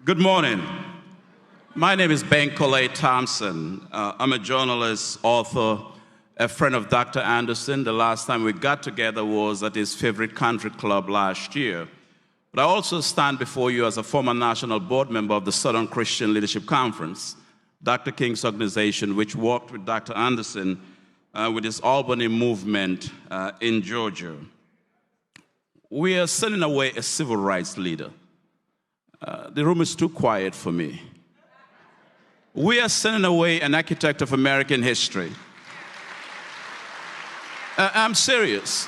Good morning. My name is Bankole Thompson. I'm a journalist, author, a friend of Dr. Anderson. The last time we got together was at his favorite country club last year. But I also stand before you as a former national board member of the Southern Christian Leadership Conference, Dr. King's organization, which worked with Dr. Anderson with his Albany Movement in Georgia. We are sending away a civil rights leader. The room is too quiet for me. We are sending away an architect of American history. I'm serious.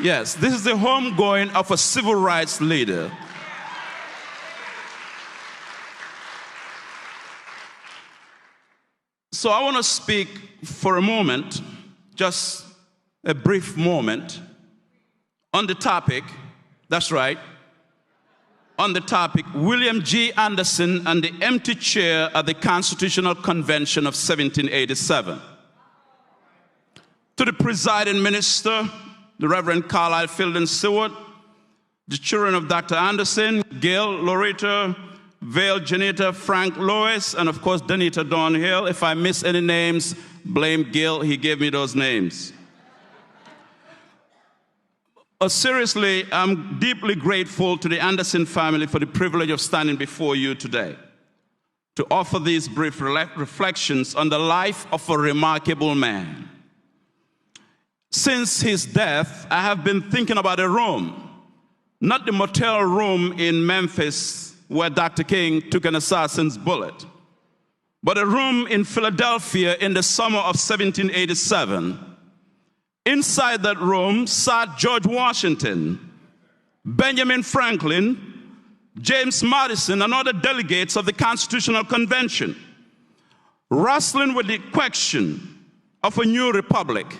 Yes, this is the homegoing of a civil rights leader. So I want to speak for a moment, just a brief moment, on the topic, that's right, on the topic, William G. Anderson and the empty chair at the Constitutional Convention of 1787. To the presiding minister, the Reverend Carlisle Fielding Seward, the children of Dr. Anderson, Gail, Loretta, Vale, Janita, Frank, Lois, and of course, Danita Dornhill. If I miss any names, blame Gail, he gave me those names. Seriously, I'm deeply grateful to the Anderson family for the privilege of standing before you today to offer these brief reflections on the life of a remarkable man. Since his death, I have been thinking about a room, not the motel room in Memphis where Dr. King took an assassin's bullet, but a room in Philadelphia in the summer of 1787. Inside that room sat George Washington, Benjamin Franklin, James Madison, and other delegates of the Constitutional Convention, wrestling with the question of a new republic.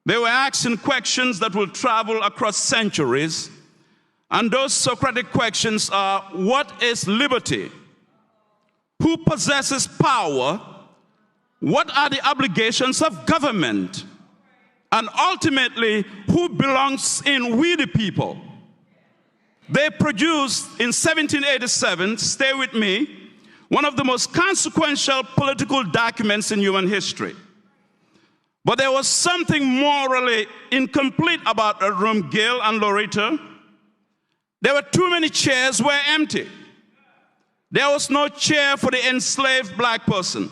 They were asking questions that will travel across centuries, and those Socratic questions are, what is liberty? Who possesses power? What are the obligations of government? And ultimately, who belongs in we the people? They produced in 1787, stay with me, one of the most consequential political documents in human history. But there was something morally incomplete about that room, Gail and Loretta. There were too many chairs were empty. There was no chair for the enslaved black person.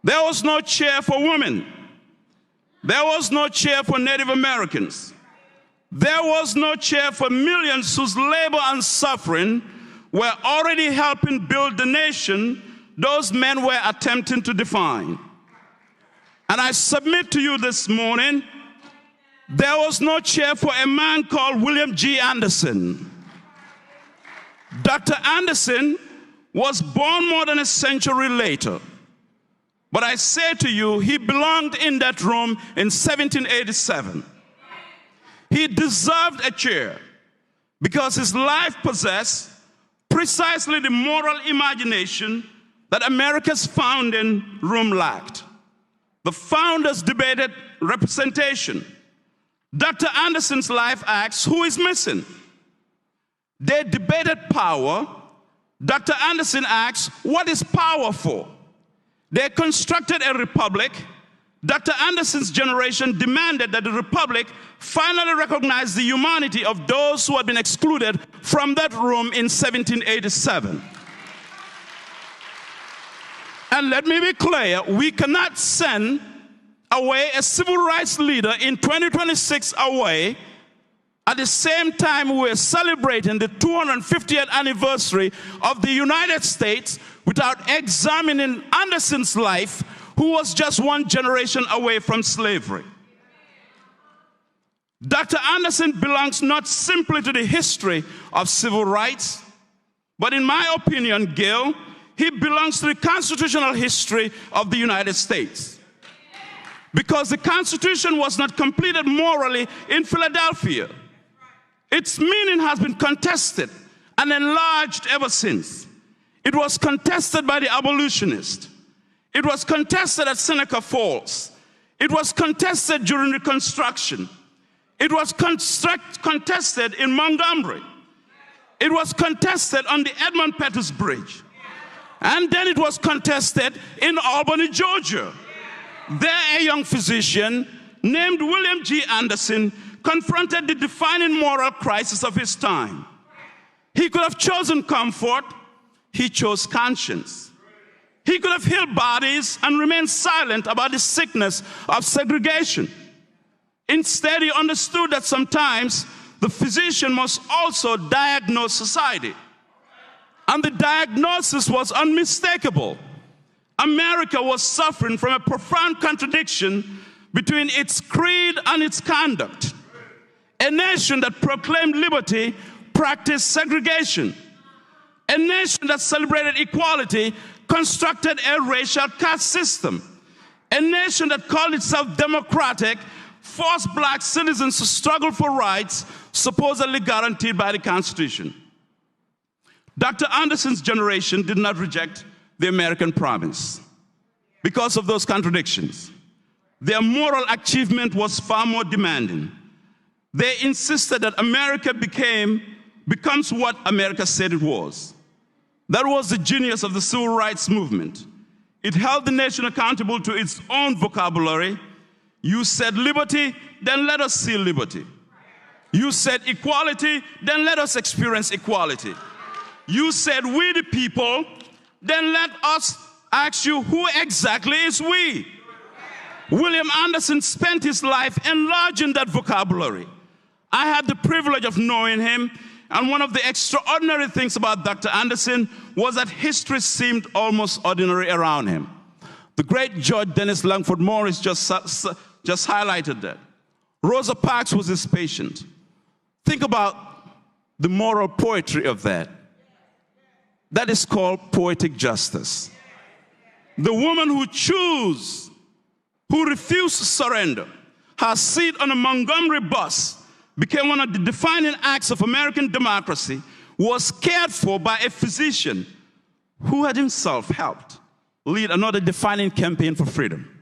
There was no chair for women. There was no chair for Native Americans. There was no chair for millions whose labor and suffering were already helping build the nation those men were attempting to define. And I submit to you this morning, there was no chair for a man called William G. Anderson. Dr. Anderson was born more than a century later. But I say to you, he belonged in that room in 1787. He deserved a chair because his life possessed precisely the moral imagination that America's founding room lacked. The founders debated representation. Dr. Anderson's life asks, who is missing? They debated power. Dr. Anderson asks, what is power for? They constructed a republic. Dr. Anderson's generation demanded that the republic finally recognize the humanity of those who had been excluded from that room in 1787. And let me be clear, we cannot send away a civil rights leader in 2026 away at the same time we're celebrating the 250th anniversary of the United States without examining Anderson's life, who was just one generation away from slavery. Dr. Anderson belongs not simply to the history of civil rights, but in my opinion, Gail, he belongs to the constitutional history of the United States. Because the Constitution was not completed morally in Philadelphia. Its meaning has been contested and enlarged ever since. It was contested by the abolitionists. It was contested at Seneca Falls. It was contested during Reconstruction. It was contested in Montgomery. It was contested on the Edmund Pettus Bridge. And then it was contested in Albany, Georgia. There, a young physician named William G. Anderson confronted the defining moral crisis of his time. He could have chosen comfort. He chose conscience. He could have healed bodies and remained silent about the sickness of segregation. Instead, he understood that sometimes the physician must also diagnose society. And the diagnosis was unmistakable. America was suffering from a profound contradiction between its creed and its conduct. A nation that proclaimed liberty practiced segregation. A nation that celebrated equality constructed a racial caste system. A nation that called itself democratic forced black citizens to struggle for rights supposedly guaranteed by the Constitution. Dr. Anderson's generation did not reject the American promise because of those contradictions. Their moral achievement was far more demanding. They insisted that America becomes what America said it was. That was the genius of the civil rights movement. It held the nation accountable to its own vocabulary. You said liberty, then let us see liberty. You said equality, then let us experience equality. You said we the people, then let us ask you who exactly is we? William Anderson spent his life enlarging that vocabulary. I had the privilege of knowing him, and one of the extraordinary things about Dr. Anderson was that history seemed almost ordinary around him. The great Judge Dennis Langford Morris just highlighted that. Rosa Parks was his patient. Think about the moral poetry of that. That is called poetic justice. The woman who chose, who refused to surrender, her seat on a Montgomery bus became one of the defining acts of American democracy, was cared for by a physician who had himself helped lead another defining campaign for freedom.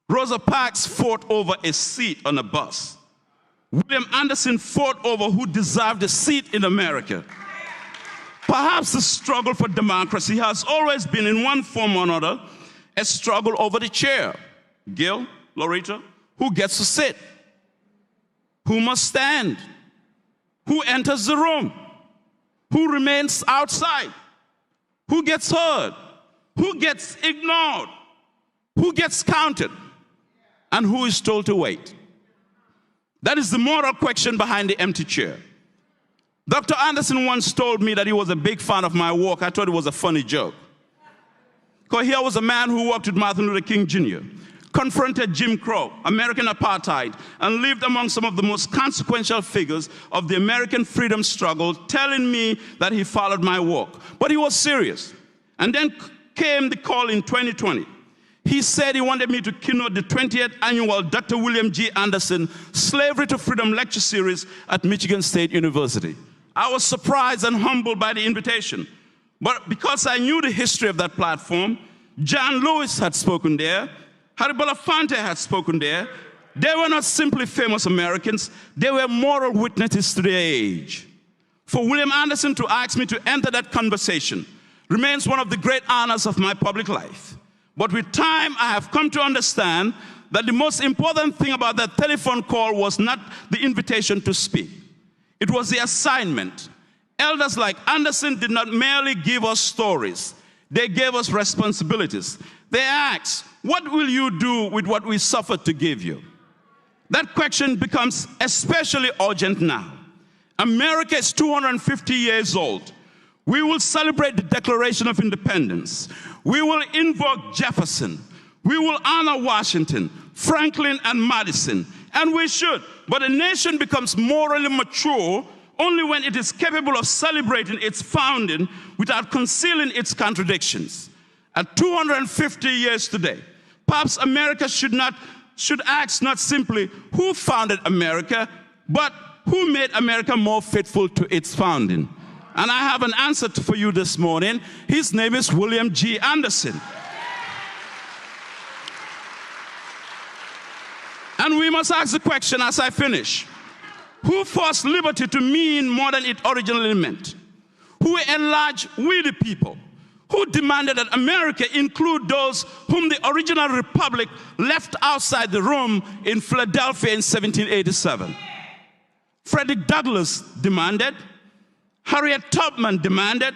Rosa Parks fought over a seat on a bus. William Anderson fought over who deserved a seat in America. Perhaps the struggle for democracy has always been, in one form or another, a struggle over the chair. Gil, Loretta, who gets to sit? Who must stand? Who enters the room? Who remains outside? Who gets heard? Who gets ignored? Who gets counted? And who is told to wait? That is the moral question behind the empty chair. Dr. Anderson once told me that he was a big fan of my work. I thought it was a funny joke. Because here was a man who worked with Martin Luther King Jr., confronted Jim Crow, American apartheid, and lived among some of the most consequential figures of the American freedom struggle, telling me that he followed my work. But he was serious. And then came the call in 2020. He said he wanted me to keynote the 20th annual Dr. William G. Anderson Slavery to Freedom lecture series at Michigan State University. I was surprised and humbled by the invitation. But because I knew the history of that platform, John Lewis had spoken there, Harry Belafonte had spoken there. They were not simply famous Americans, they were moral witnesses to their age. For William Anderson to ask me to enter that conversation remains one of the great honors of my public life. But with time, I have come to understand that the most important thing about that telephone call was not the invitation to speak. It was the assignment. Elders like Anderson did not merely give us stories. They gave us responsibilities. They asked, what will you do with what we suffered to give you? That question becomes especially urgent now. America is 250 years old. We will celebrate the Declaration of Independence. We will invoke Jefferson. We will honor Washington, Franklin, and Madison. And we should. But a nation becomes morally mature only when it is capable of celebrating its founding without concealing its contradictions. At 250 years today, perhaps America should ask not simply who founded America, but who made America more faithful to its founding. And I have an answer for you this morning. His name is William G. Anderson. And we must ask the question as I finish. Who forced liberty to mean more than it originally meant? Who enlarged we the people? Who demanded that America include those whom the original republic left outside the room in Philadelphia in 1787? Frederick Douglass demanded, Harriet Tubman demanded,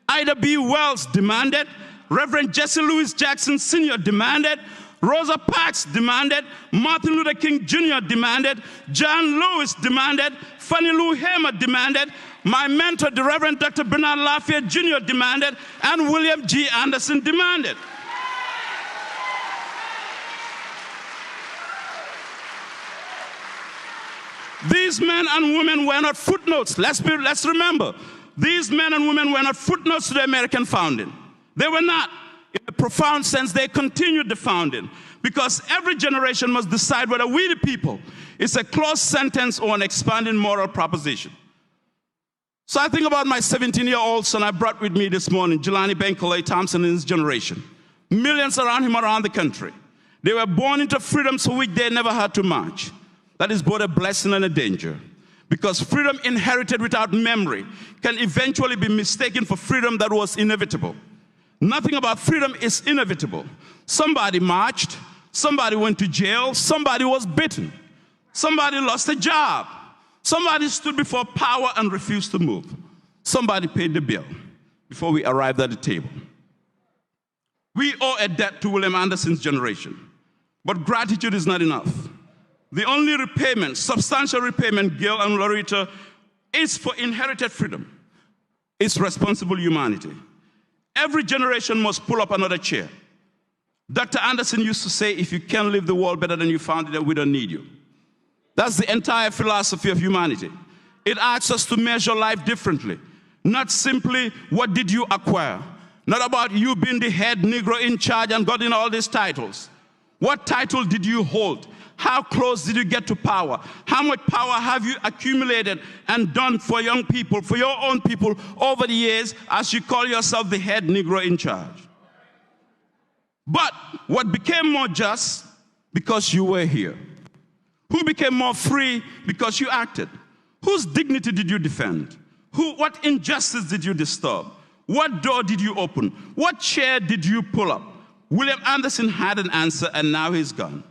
Ida B. Wells demanded, Reverend Jesse Louis Jackson Sr. demanded, Rosa Parks demanded, Martin Luther King Jr. demanded, John Lewis demanded, Fannie Lou Hamer demanded, my mentor, the Reverend Dr. Bernard Lafayette Jr. demanded, and William G. Anderson demanded. These men and women were not footnotes. Let's remember, these men and women were not footnotes to the American founding. They were not. In a profound sense, they continued the founding, because every generation must decide whether we the people is a closed sentence or an expanding moral proposition. So I think about my 17-year-old son I brought with me this morning, Jelani Bankole Thompson, and his generation. Millions around him around the country. They were born into freedoms for which they never had to march. That is both a blessing and a danger, because freedom inherited without memory can eventually be mistaken for freedom that was inevitable. Nothing about freedom is inevitable. Somebody marched, somebody went to jail, somebody was bitten, somebody lost a job, somebody stood before power and refused to move. Somebody paid the bill before we arrived at the table. We owe a debt to William Anderson's generation, but gratitude is not enough. The only repayment, substantial repayment, Gil and Loretta, is for inherited freedom. It's responsible humanity. Every generation must pull up another chair. Dr. Anderson used to say, if you can't leave the world better than you found it, then we don't need you. That's the entire philosophy of humanity. It asks us to measure life differently. Not simply, what did you acquire? Not about you being the head Negro in charge and getting all these titles. What title did you hold? How close did you get to power? How much power have you accumulated and done for young people, for your own people over the years as you call yourself the head Negro in charge? But what became more just? Because you were here. Who became more free? Because you acted. Whose dignity did you defend? What injustice did you disturb? What door did you open? What chair did you pull up? William Anderson had an answer, and now he's gone.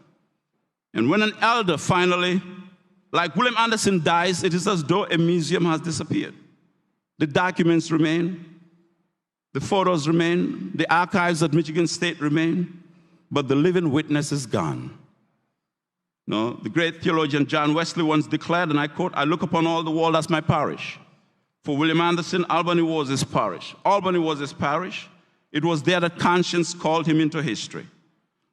And when an elder finally, like William Anderson, dies, it is as though a museum has disappeared. The documents remain, the photos remain, the archives at Michigan State remain, but the living witness is gone. No, the great theologian John Wesley once declared, and I quote, I look upon all the world as my parish. For William Anderson, Albany was his parish. Albany was his parish. It was there that conscience called him into history.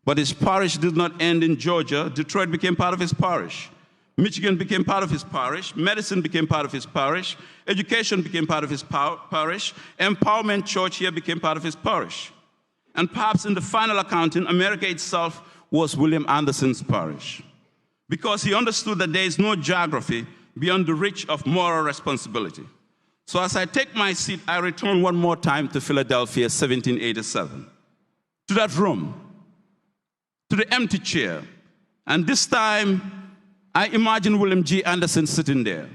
But his parish did not end in Georgia. Detroit became part of his parish. Michigan became part of his parish. Medicine became part of his parish. Education became part of his parish. Empowerment Church here became part of his parish. And perhaps in the final accounting, America itself was William Anderson's parish, because he understood that there is no geography beyond the reach of moral responsibility. So as I take my seat, I return one more time to Philadelphia, 1787, to that room, to the empty chair. And this time, I imagine William G. Anderson sitting there,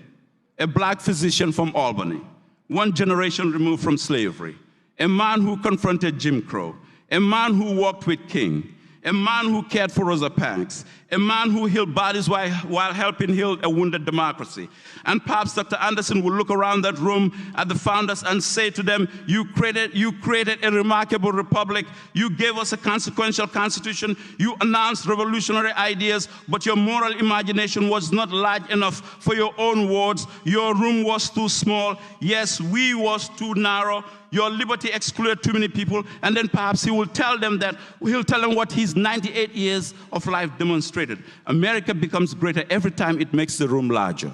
a black physician from Albany, one generation removed from slavery, a man who confronted Jim Crow, a man who walked with King, a man who cared for Rosa Parks, a man who healed bodies while helping heal a wounded democracy. And perhaps Dr. Anderson will look around that room at the founders and say to them, you created a remarkable republic, you gave us a consequential constitution, you announced revolutionary ideas, but your moral imagination was not large enough for your own words. Your room was too small. Yes, we was too narrow. Your liberty excluded too many people. And then perhaps he will tell them that, he'll tell them what his 98 years of life demonstrated. America becomes greater every time it makes the room larger.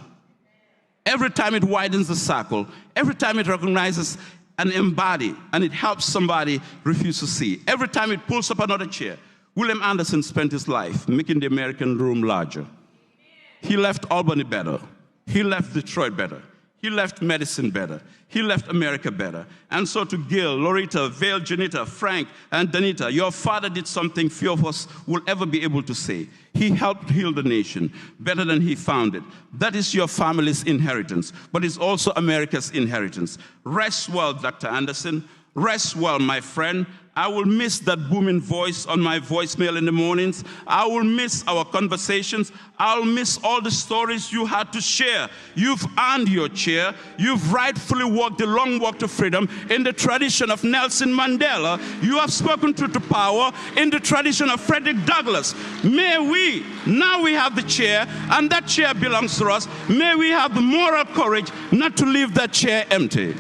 Every time it widens the circle, every time it recognizes and embodies, and it helps somebody refuse to see. Every time it pulls up another chair. William Anderson spent his life making the American room larger. He left Albany better. He left Detroit better. He left medicine better. He left America better. And so to Gil, Loretta, Vale, Janita, Frank, and Danita, your father did something few of us will ever be able to say. He helped heal the nation better than he found it. That is your family's inheritance, but it's also America's inheritance. Rest well, Dr. Anderson. Rest well, my friend. I will miss that booming voice on my voicemail in the mornings. I will miss our conversations. I'll miss all the stories you had to share. You've earned your chair. You've rightfully walked the long walk to freedom in the tradition of Nelson Mandela. You have spoken truth to power in the tradition of Frederick Douglass. May we, now we have the chair, and that chair belongs to us. May we have the moral courage not to leave that chair empty.